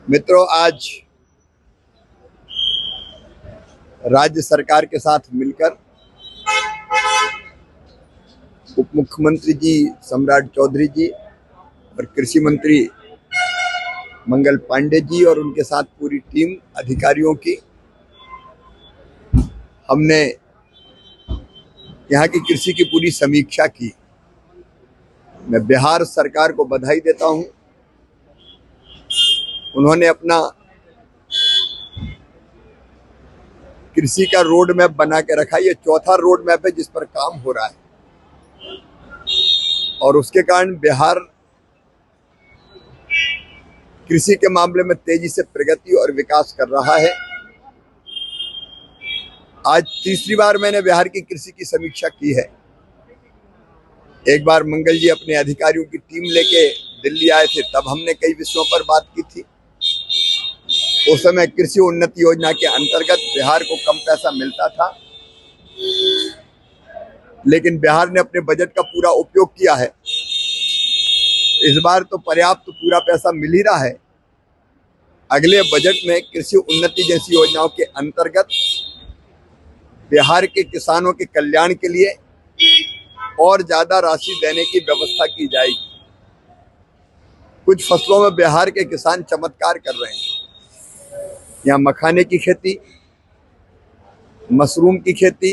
मित्रों, आज राज्य सरकार के साथ मिलकर उप मुख्यमंत्री जी सम्राट चौधरी जी और कृषि मंत्री मंगल पांडे जी और उनके साथ पूरी टीम अधिकारियों की हमने यहाँ की कृषि की पूरी समीक्षा की। मैं बिहार सरकार को बधाई देता हूँ। उन्होंने अपना कृषि का रोड मैप बना के रखा। ये चौथा रोड मैप है जिस पर काम हो रहा है और उसके कारण बिहार कृषि के मामले में तेजी से प्रगति और विकास कर रहा है। आज तीसरी बार मैंने बिहार की कृषि की समीक्षा की है। एक बार मंगल जी अपने अधिकारियों की टीम लेके दिल्ली आए थे, तब हमने कई विषयों पर बात की थी। उस समय कृषि उन्नति योजना के अंतर्गत बिहार को कम पैसा मिलता था, लेकिन बिहार ने अपने बजट का पूरा उपयोग किया है। इस बार तो पर्याप्त पूरा पैसा मिल ही रहा है। अगले बजट में कृषि उन्नति जैसी योजनाओं के अंतर्गत बिहार के किसानों के कल्याण के लिए और ज्यादा राशि देने की व्यवस्था की जाएगी। कुछ फसलों में बिहार के किसान चमत्कार कर रहे हैं। यहाँ मखाने की खेती, मशरूम की खेती,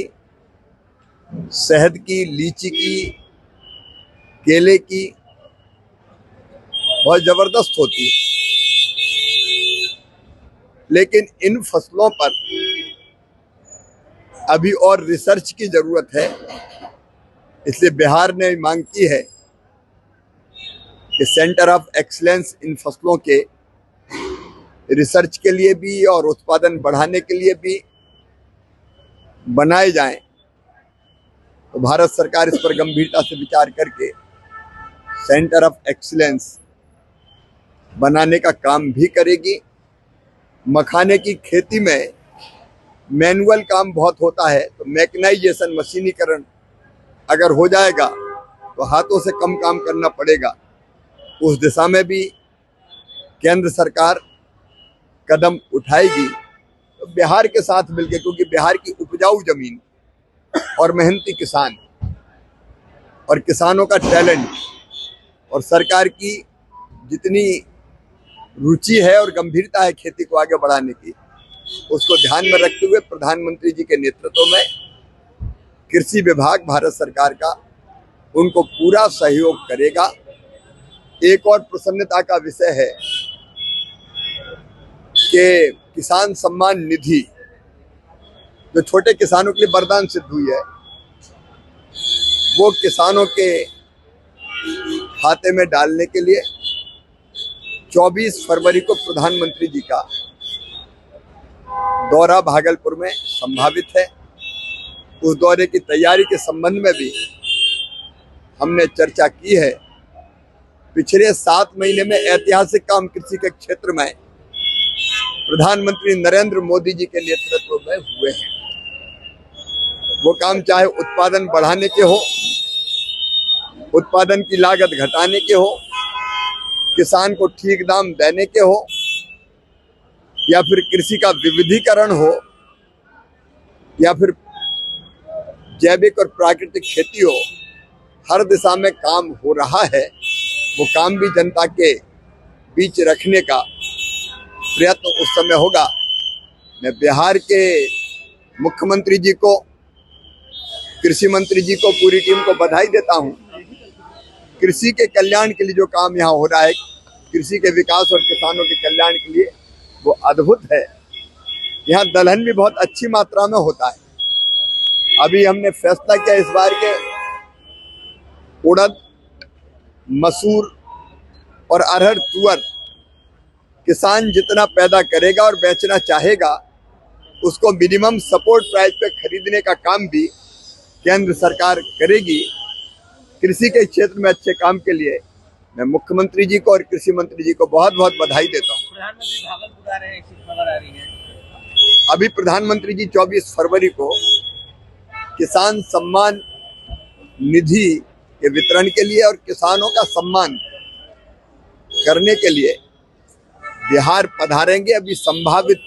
शहद की, लीची की, केले की बहुत जबरदस्त होती है। लेकिन इन फसलों पर अभी और रिसर्च की जरूरत है। इसलिए बिहार ने मांग की है कि सेंटर ऑफ एक्सीलेंस इन फसलों के रिसर्च के लिए भी और उत्पादन बढ़ाने के लिए भी बनाए जाएं। तो भारत सरकार इस पर गंभीरता से विचार करके सेंटर ऑफ एक्सीलेंस बनाने का काम भी करेगी। मखाने की खेती में मैनुअल काम बहुत होता है, तो मैकेनाइजेशन, मशीनीकरण अगर हो जाएगा तो हाथों से कम काम करना पड़ेगा। उस दिशा में भी केंद्र सरकार कदम उठाएगी। तो बिहार के साथ मिलकर, क्योंकि बिहार की उपजाऊ जमीन और मेहनती किसान और किसानों का टैलेंट और सरकार की जितनी रुचि है और गंभीरता है खेती को आगे बढ़ाने की, उसको ध्यान में रखते हुए प्रधानमंत्री जी के नेतृत्व में कृषि विभाग भारत सरकार का उनको पूरा सहयोग करेगा। एक और प्रसन्नता का विषय है कि किसान सम्मान निधि जो छोटे किसानों के लिए वरदान सिद्ध हुई है, वो किसानों के खाते में डालने के लिए 24 फरवरी को प्रधानमंत्री जी का दौरा भागलपुर में संभावित है। उस दौरे की तैयारी के संबंध में भी हमने चर्चा की है। पिछले 7 महीने में ऐतिहासिक काम कृषि के क्षेत्र में प्रधानमंत्री नरेंद्र मोदी जी के नेतृत्व में हुए हैं। वो काम चाहे उत्पादन बढ़ाने के हो, उत्पादन की लागत घटाने के हो, किसान को ठीक दाम देने के हो, या फिर कृषि का विविधीकरण हो, या फिर जैविक और प्राकृतिक खेती हो, हर दिशा में काम हो रहा है। वो काम भी जनता के बीच रखने का प्रयत्न उस समय होगा। मैं बिहार के मुख्यमंत्री जी को, कृषि मंत्री जी को, पूरी टीम को बधाई देता हूं। कृषि के कल्याण के लिए जो काम यहाँ हो रहा है, कृषि के विकास और किसानों के कल्याण के लिए, वो अद्भुत है। यहाँ दलहन भी बहुत अच्छी मात्रा में होता है। अभी हमने फैसला किया इस बार के उड़द, मसूर और अरहर, तुअर किसान जितना पैदा करेगा और बेचना चाहेगा, उसको मिनिमम सपोर्ट प्राइस पे खरीदने का काम भी केंद्र सरकार करेगी। कृषि के क्षेत्र में अच्छे काम के लिए मैं मुख्यमंत्री जी को और कृषि मंत्री जी को बहुत बहुत बधाई देता हूँ। प्रधानमंत्री भागलपुर आ रहे हैं, ऐसी खबर आ रही है। अभी प्रधानमंत्री जी 24 फरवरी को किसान सम्मान निधि के वितरण के लिए और किसानों का सम्मान करने के लिए बिहार पधारेंगे। अभी संभावित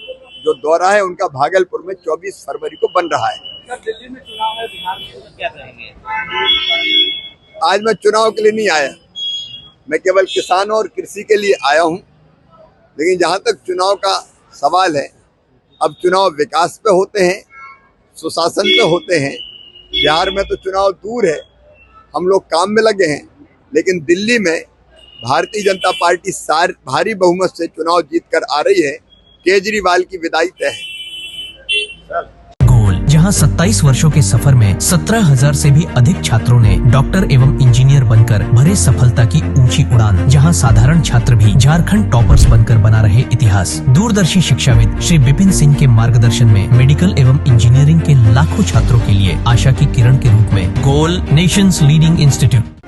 जो दौरा है उनका भागलपुर में 24 फरवरी को बन रहा है। सर दिल्ली में चुनाव है, बिहार में तो क्या करेंगे? आज मैं चुनाव के लिए नहीं आया, मैं केवल किसानों और कृषि के लिए आया हूं। लेकिन जहां तक चुनाव का सवाल है, अब चुनाव विकास पे होते हैं, सुशासन पे होते हैं। बिहार में तो चुनाव दूर है, हम लोग काम में लगे हैं। लेकिन दिल्ली में भारतीय जनता पार्टी भारी बहुमत से चुनाव जीत कर आ रही है। केजरीवाल की विदाई तय है। गोल, जहां 27 वर्षों के सफर में 17,000 से भी अधिक छात्रों ने डॉक्टर एवं इंजीनियर बनकर भरे सफलता की ऊंची उड़ान, जहां साधारण छात्र भी झारखंड टॉपर्स बनकर बना रहे इतिहास। दूरदर्शी शिक्षाविद श्री विपिन सिंह के मार्गदर्शन में मेडिकल एवं इंजीनियरिंग के लाखों छात्रों के लिए आशा की किरण के रूप में गोल, नेशंस लीडिंग इंस्टीट्यूट।